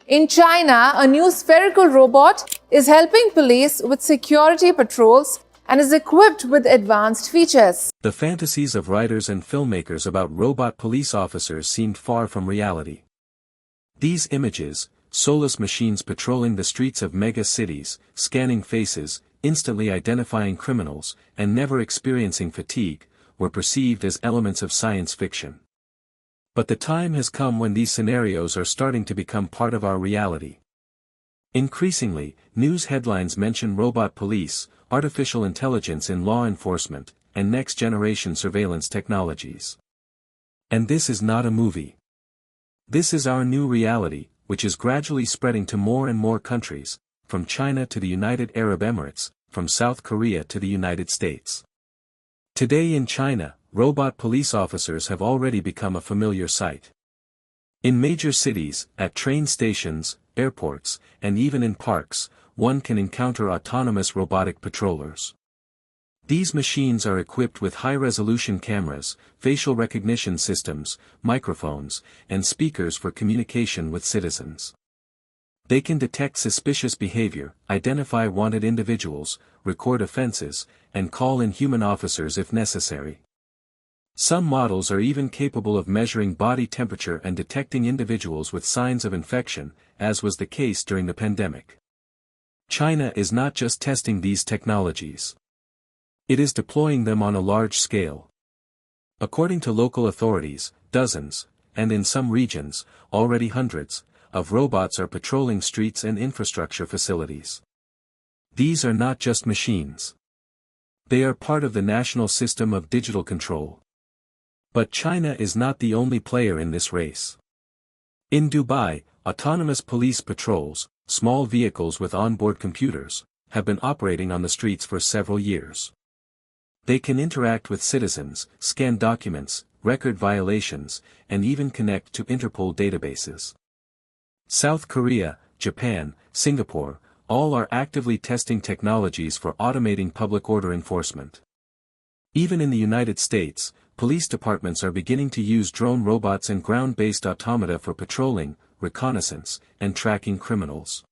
In China, a new spherical robot is helping police with security patrols and is equipped with advanced features. The fantasies of writers and filmmakers about robot police officers seemed far from reality. These images, soulless machines patrolling the streets of mega cities, scanning faces, instantly identifying criminals, and never experiencing fatigue, were perceived as elements of science fiction. But the time has come when these scenarios are starting to become part of our reality. Increasingly, news headlines mention robot police, artificial intelligence in law enforcement, and next-generation surveillance technologies. And this is not a movie. This is our new reality, which is gradually spreading to more and more countries, from China to the United Arab Emirates, from South Korea to the United States. Today in China, robot police officers have already become a familiar sight. In major cities, at train stations, airports, and even in parks, one can encounter autonomous robotic patrollers. These machines are equipped with high-resolution cameras, facial recognition systems, microphones, and speakers for communication with citizens. They can detect suspicious behavior, identify wanted individuals, record offenses, and call in human officers if necessary. Some models are even capable of measuring body temperature and detecting individuals with signs of infection, as was the case during the pandemic. China is not just testing these technologies. It is deploying them on a large scale. According to local authorities, dozens, and in some regions, already hundreds, of robots are patrolling streets and infrastructure facilities. These are not just machines. They are part of the national system of digital control. But China is not the only player in this race. In Dubai, autonomous police patrols, small vehicles with onboard computers, have been operating on the streets for several years. They can interact with citizens, scan documents, record violations, and even connect to Interpol databases. South Korea, Japan, Singapore, all are actively testing technologies for automating public order enforcement. Even in the United States, police departments are beginning to use drone robots and ground-based automata for patrolling, reconnaissance, and tracking criminals.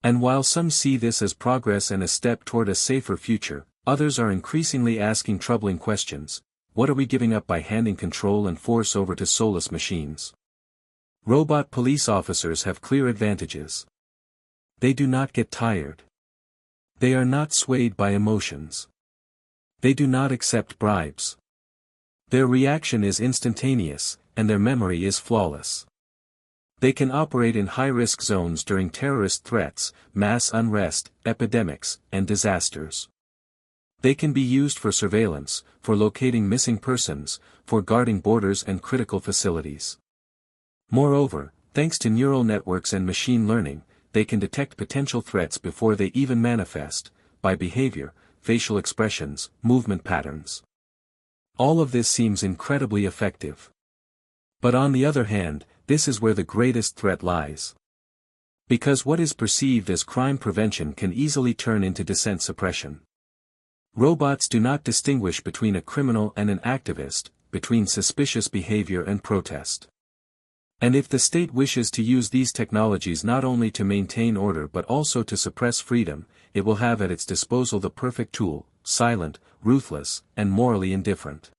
And while some see this as progress and a step toward a safer future, others are increasingly asking troubling questions. What are we giving up by handing control and force over to soulless machines? Robot police officers have clear advantages. They do not get tired. They are not swayed by emotions. They do not accept bribes. Their reaction is instantaneous, and their memory is flawless. They can operate in high-risk zones during terrorist threats, mass unrest, epidemics, and disasters. They can be used for surveillance, for locating missing persons, for guarding borders and critical facilities. Moreover, thanks to neural networks and machine learning, they can detect potential threats before they even manifest, by behavior, facial expressions, movement patterns. All of this seems incredibly effective. But on the other hand, this is where the greatest threat lies. Because what is perceived as crime prevention can easily turn into dissent suppression. Robots do not distinguish between a criminal and an activist, between suspicious behavior and protest. And if the state wishes to use these technologies not only to maintain order but also to suppress freedom, it will have at its disposal the perfect tool: silent, ruthless, and morally indifferent.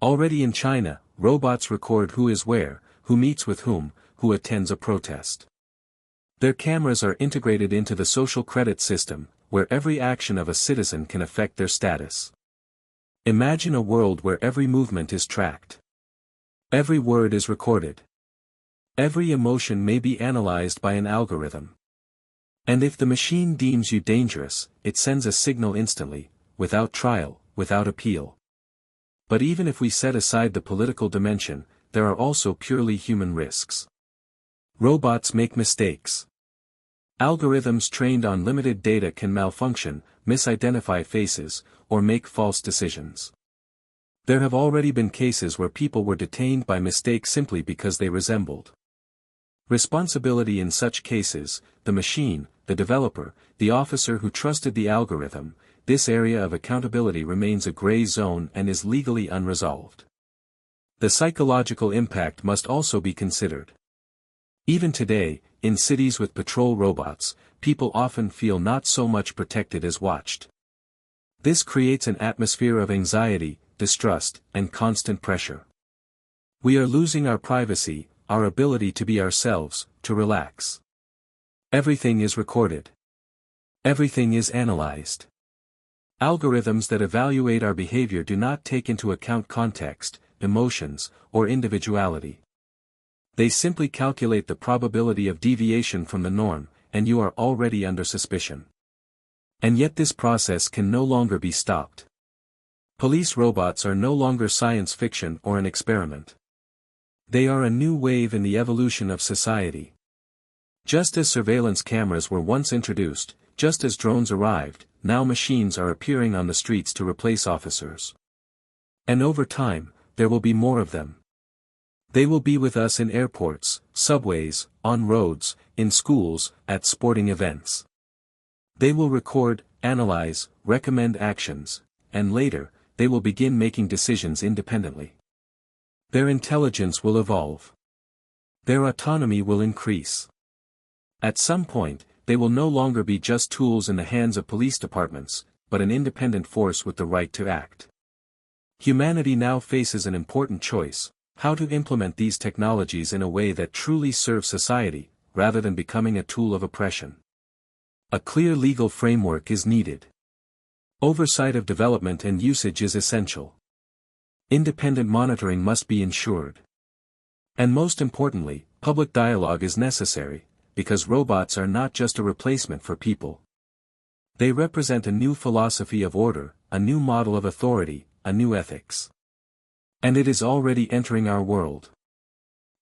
Already in China, robots record who is where, who meets with whom, who attends a protest. Their cameras are integrated into the social credit system, where every action of a citizen can affect their status. Imagine a world where every movement is tracked. Every word is recorded. Every emotion may be analyzed by an algorithm. And if the machine deems you dangerous, it sends a signal instantly, without trial, without appeal. But even if we set aside the political dimension, there are also purely human risks. Robots make mistakes. Algorithms trained on limited data can malfunction, misidentify faces, or make false decisions. There have already been cases where people were detained by mistake simply because they resembled. Responsibility in such cases: the machine, the developer, the officer who trusted the algorithm. This area of accountability remains a gray zone and is legally unresolved. The psychological impact must also be considered. Even today, in cities with patrol robots, people often feel not so much protected as watched. This creates an atmosphere of anxiety, distrust, and constant pressure. We are losing our privacy, our ability to be ourselves, to relax. Everything is recorded. Everything is analyzed. Algorithms that evaluate our behavior do not take into account context, emotions, or individuality. They simply calculate the probability of deviation from the norm, and you are already under suspicion. And yet this process can no longer be stopped. Police robots are no longer science fiction or an experiment. They are a new wave in the evolution of society. Just as surveillance cameras were once introduced, just as drones arrived, now machines are appearing on the streets to replace officers. And over time, there will be more of them. They will be with us in airports, subways, on roads, in schools, at sporting events. They will record, analyze, recommend actions, and later, they will begin making decisions independently. Their intelligence will evolve. Their autonomy will increase. At some point, they will no longer be just tools in the hands of police departments, but an independent force with the right to act. Humanity now faces an important choice: how to implement these technologies in a way that truly serves society, rather than becoming a tool of oppression. A clear legal framework is needed. Oversight of development and usage is essential. Independent monitoring must be ensured. And most importantly, public dialogue is necessary, because robots are not just a replacement for people. They represent a new philosophy of order, a new model of authority, a new ethics. And it is already entering our world.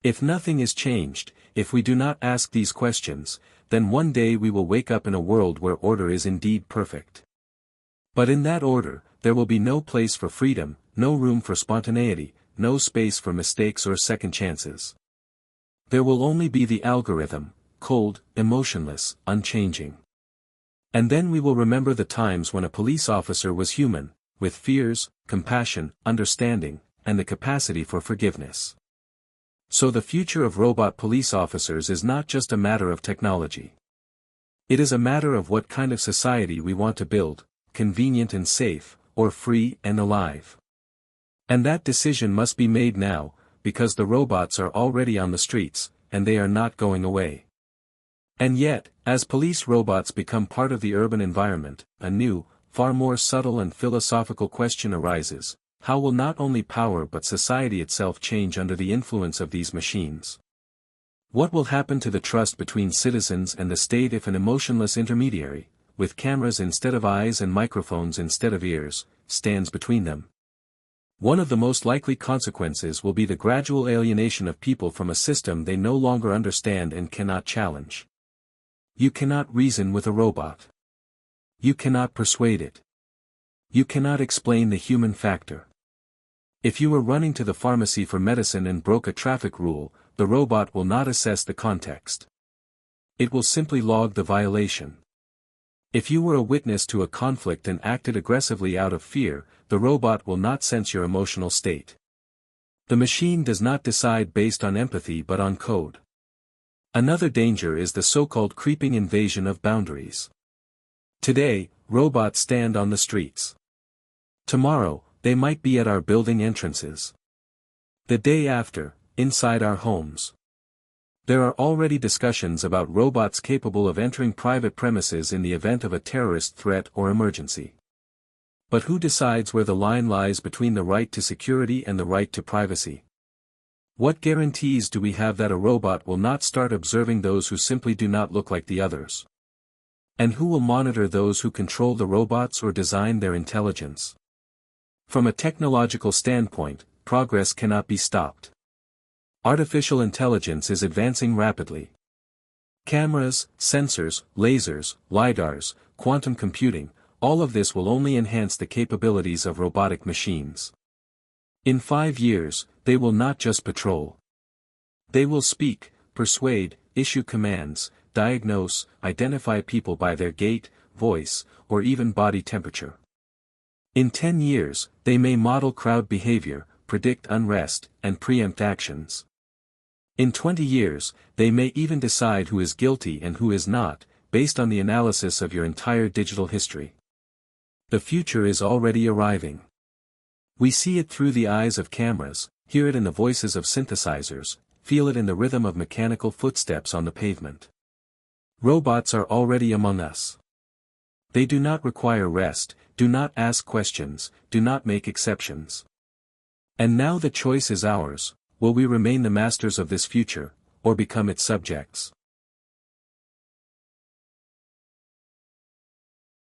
If nothing is changed, if we do not ask these questions, then one day we will wake up in a world where order is indeed perfect. But in that order, there will be no place for freedom, no room for spontaneity, no space for mistakes or second chances. There will only be the algorithm, cold, emotionless, unchanging. And then we will remember the times when a police officer was human, with fears, compassion, understanding, and the capacity for forgiveness. So the future of robot police officers is not just a matter of technology. It is a matter of what kind of society we want to build, convenient and safe, or free and alive. And that decision must be made now, because the robots are already on the streets, and they are not going away. And yet, as police robots become part of the urban environment, a new, far more subtle and philosophical question arises: how will not only power but society itself change under the influence of these machines? What will happen to the trust between citizens and the state if an emotionless intermediary, with cameras instead of eyes and microphones instead of ears, stands between them? One of the most likely consequences will be the gradual alienation of people from a system they no longer understand and cannot challenge. You cannot reason with a robot. You cannot persuade it. You cannot explain the human factor. If you were running to the pharmacy for medicine and broke a traffic rule, the robot will not assess the context. It will simply log the violation. If you were a witness to a conflict and acted aggressively out of fear, the robot will not sense your emotional state. The machine does not decide based on empathy but on code. Another danger is the so-called creeping invasion of boundaries. Today, robots stand on the streets. Tomorrow, they might be at our building entrances. The day after, inside our homes. There are already discussions about robots capable of entering private premises in the event of a terrorist threat or emergency. But who decides where the line lies between the right to security and the right to privacy? What guarantees do we have that a robot will not start observing those who simply do not look like the others? And who will monitor those who control the robots or design their intelligence? From a technological standpoint, progress cannot be stopped. Artificial intelligence is advancing rapidly. Cameras, sensors, lasers, lidars, quantum computing, all of this will only enhance the capabilities of robotic machines. In 5 years, they will not just patrol. They will speak, persuade, issue commands, diagnose, identify people by their gait, voice, or even body temperature. In 10 years, they may model crowd behavior, predict unrest, and preempt actions. In 20 years, they may even decide who is guilty and who is not, based on the analysis of your entire digital history. The future is already arriving. We see it through the eyes of cameras, hear it in the voices of synthesizers, feel it in the rhythm of mechanical footsteps on the pavement. Robots are already among us. They do not require rest, do not ask questions, do not make exceptions. And now the choice is ours: will we remain the masters of this future, or become its subjects?